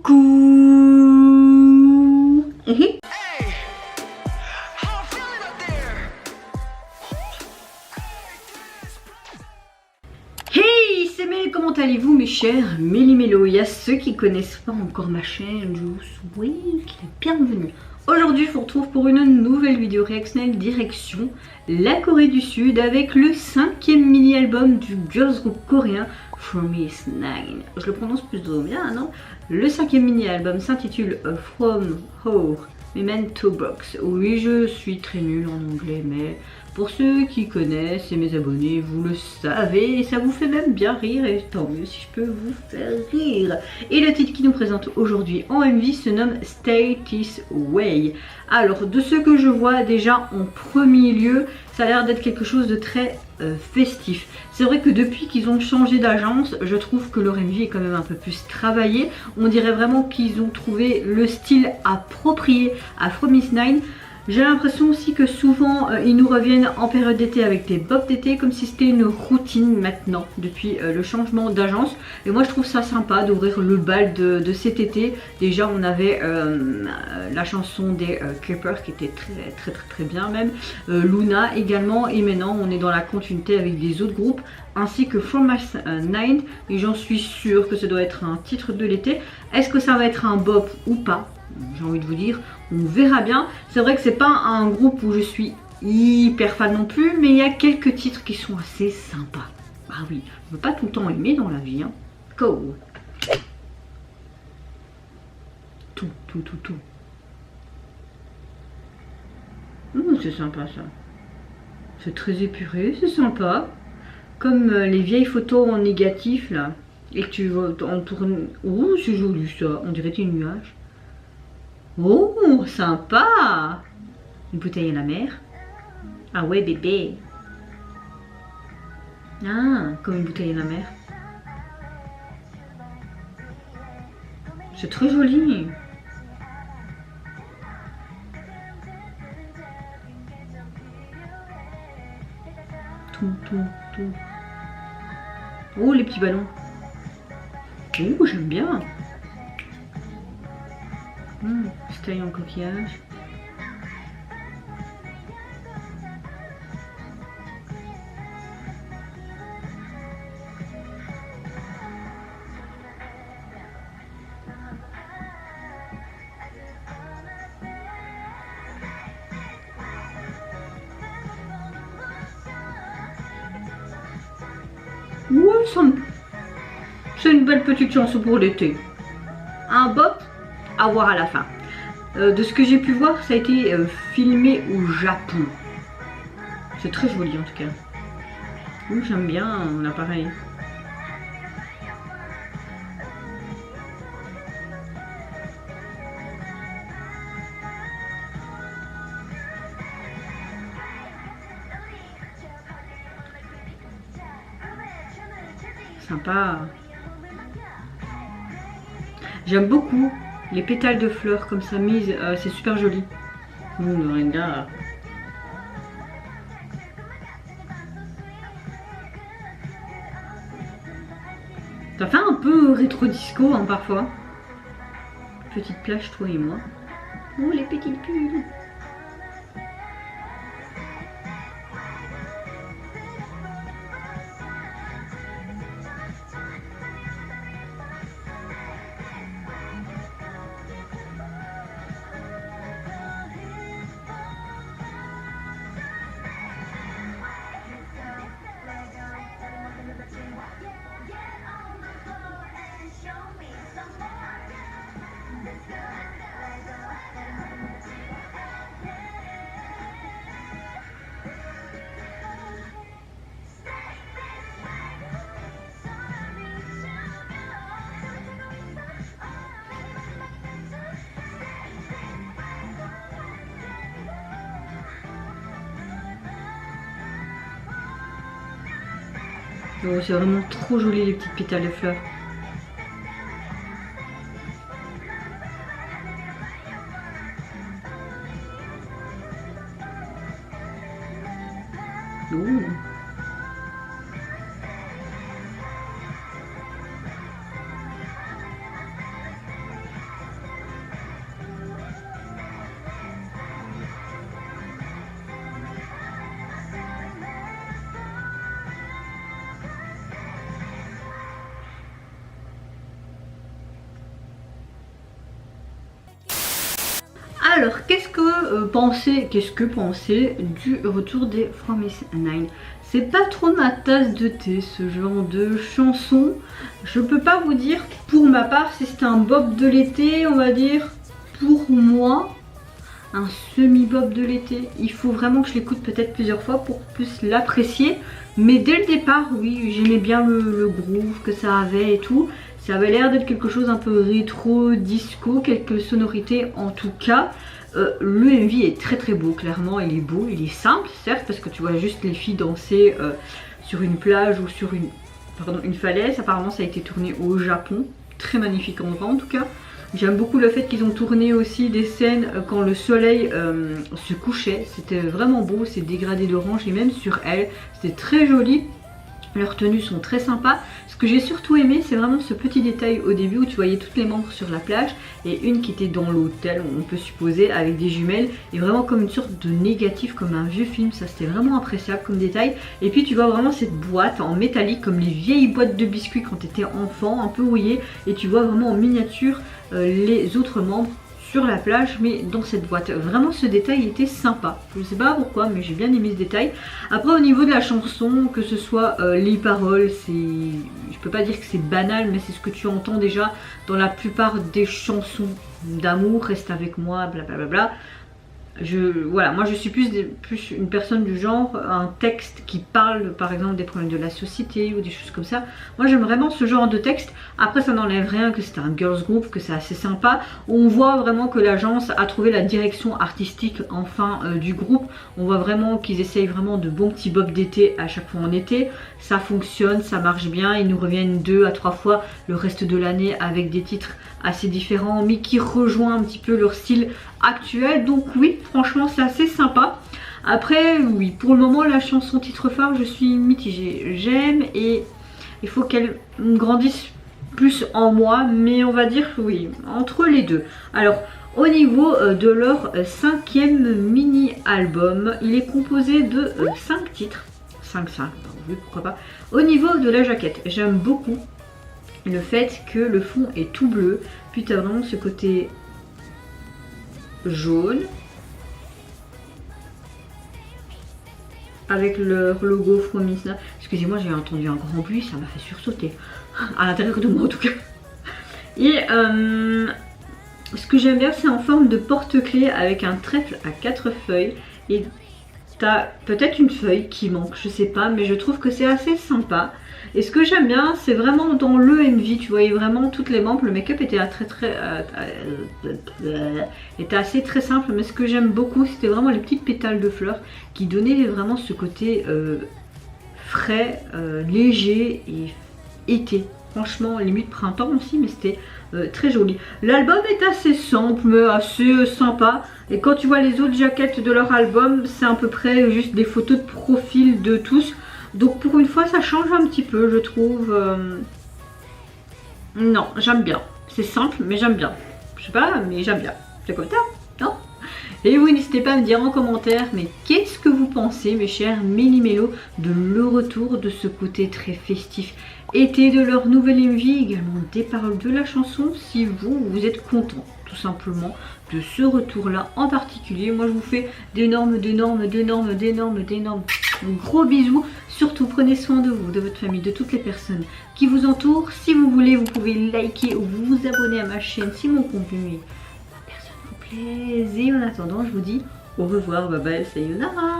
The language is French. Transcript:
Coucou. Hey, c'est Mel, comment allez-vous mes chers Méli-Mélo? Il y a ceux qui connaissent pas encore ma chaîne, je vous souhaite la bienvenue. Aujourd'hui je vous retrouve pour une nouvelle vidéo réactionnelle direction la Corée du Sud avec le 5e mini-album du girls group coréen From Is Nine. Je le prononce plus bien, non? Le 5e mini-album s'intitule From Our Memento Box. Oui, je suis très nulle en anglais, mais pour ceux qui connaissent et mes abonnés, vous le savez, et ça vous fait même bien rire, et tant mieux si je peux vous faire rire. Et le titre qui nous présente aujourd'hui en MV se nomme Stay This Way. Alors, de ce que je vois déjà en premier lieu, ça a l'air d'être quelque chose de très festif. C'est vrai que depuis qu'ils ont changé d'agence, je trouve que leur MV est quand même un peu plus travaillé. On dirait vraiment qu'ils ont trouvé le style approprié à From Is Nine. J'ai l'impression aussi que souvent ils nous reviennent en période d'été avec des bobs d'été comme si c'était une routine maintenant depuis le changement d'agence. Et moi je trouve ça sympa d'ouvrir le bal de cet été. Déjà on avait la chanson des Clippers qui était très bien même, Luna également, et maintenant on est dans la continuité avec des autres groupes ainsi que From Is Nine, et j'en suis sûre que ça doit être un titre de l'été. Est-ce que ça va être un bop ou pas? J'ai envie de vous dire, on verra bien. C'est vrai que c'est pas un groupe où je suis hyper fan non plus, mais il y a quelques titres qui sont assez sympas. Ah oui, on ne peut pas tout le temps aimer dans la vie, hein. Go. Tout. C'est sympa ça. C'est très épuré, c'est sympa. Comme les vieilles photos en négatif là. Et que tu en tournes. Oh, c'est joli ça. On dirait des nuages. Oh, sympa! Une bouteille à la mer. Ah ouais, bébé. Ah, comme une bouteille à la mer. C'est très joli. Tout. Oh, les petits ballons. Oh, j'aime bien. Style en coquillage. Ouais, c'est une belle petite chanson pour l'été. Un bop à voir à la fin. De ce que j'ai pu voir, ça a été filmé au Japon. C'est très joli en tout cas. J'aime bien l'appareil. Sympa. J'aime beaucoup les pétales de fleurs comme ça mise, c'est super joli. Regarde. Ça fait un peu rétro disco hein, parfois. Petite plage toi et moi. Oh les petites pulls. Oh, c'est vraiment trop joli les petites pétales de fleurs. Oh. Alors, qu'est-ce que penser du retour des From Miss 9? C'est pas trop ma tasse de thé, ce genre de chanson. Je peux pas vous dire pour ma part si c'est un bop de l'été, on va dire pour moi un semi-bop de l'été. Il faut vraiment que je l'écoute peut-être plusieurs fois pour plus l'apprécier. Mais dès le départ, oui, j'aimais bien le groove que ça avait et tout. Ça avait l'air d'être quelque chose un peu rétro, disco, quelques sonorités en tout cas. Le MV est très très beau, clairement il est beau, il est simple certes parce que tu vois juste les filles danser sur une plage ou sur une falaise. Apparemment ça a été tourné au Japon, très magnifique endroit en tout cas. J'aime beaucoup le fait qu'ils ont tourné aussi des scènes quand le soleil se couchait, c'était vraiment beau, ces dégradés d'orange et même sur elle, c'était très joli. Leurs tenues sont très sympas. Ce que j'ai surtout aimé, c'est vraiment ce petit détail au début où tu voyais toutes les membres sur la plage et une qui était dans l'hôtel, on peut supposer, avec des jumelles et vraiment comme une sorte de négatif, comme un vieux film. Ça c'était vraiment appréciable comme détail. Et puis tu vois vraiment cette boîte en métallique comme les vieilles boîtes de biscuits quand tu étais enfant, un peu rouillée, et tu vois vraiment en miniature les autres membres sur la plage mais dans cette boîte. Vraiment ce détail était sympa, je sais pas pourquoi mais j'ai bien aimé ce détail. Après au niveau de la chanson, que ce soit les paroles, je peux pas dire que c'est banal mais c'est ce que tu entends déjà dans la plupart des chansons d'amour, reste avec moi, blablabla. Voilà, moi je suis plus une personne du genre, un texte qui parle par exemple des problèmes de la société ou des choses comme ça. Moi j'aime vraiment ce genre de texte. Après ça n'enlève rien que c'est un girls group, que c'est assez sympa. On voit vraiment que l'agence a trouvé la direction artistique enfin du groupe. On voit vraiment qu'ils essayent vraiment de bons petits bobs d'été à chaque fois en été. Ça fonctionne, ça marche bien. Ils nous reviennent 2 à 3 fois le reste de l'année avec des titres assez différents mais qui rejoint un petit peu leur style actuel. Donc oui, franchement c'est assez sympa. Après oui, pour le moment la chanson titre phare je suis mitigée. J'aime et il faut qu'elle grandisse plus en moi, mais on va dire oui, entre les deux. Alors au niveau de leur 5e mini-album, il est composé de 5 titres. 5, oui pourquoi pas. Au niveau de la jaquette, j'aime beaucoup le fait que le fond est tout bleu, puis tu as vraiment ce côté jaune avec leur logo From Miss 9. Excusez-moi, j'ai entendu un grand bruit, ça m'a fait sursauter à l'intérieur de moi en tout cas. Et ce que j'aime bien, c'est en forme de porte-clés avec un trèfle à 4 feuilles et t'as peut-être une feuille qui manque, je sais pas, mais je trouve que c'est assez sympa. Et ce que j'aime bien, c'est vraiment dans le MV, tu voyais vraiment toutes les membres, le make-up était assez très simple, mais ce que j'aime beaucoup, c'était vraiment les petites pétales de fleurs qui donnaient vraiment ce côté frais, léger et été. Franchement, limite printemps aussi, mais c'était très joli. L'album est assez simple, mais assez sympa. Et quand tu vois les autres jaquettes de leur album, c'est à peu près juste des photos de profil de tous. Donc pour une fois, ça change un petit peu, je trouve. Non, j'aime bien. C'est simple, mais j'aime bien. Je sais pas, mais j'aime bien. C'est comme ça, non? Et oui, n'hésitez pas à me dire en commentaire, mais qu'est-ce que vous pensez, mes chers Méli-Mélo, de le retour de ce côté très festif été de leur nouvelle MV, également des paroles de la chanson, si vous êtes content tout simplement de ce retour là en particulier. Moi je vous fais d'énormes gros bisous. Surtout prenez soin de vous, de votre famille, de toutes les personnes qui vous entourent. Si vous voulez, vous pouvez liker ou vous abonner à ma chaîne si mon contenu personne vous plaise. Et en attendant, je vous dis au revoir, bye bye, sayonara.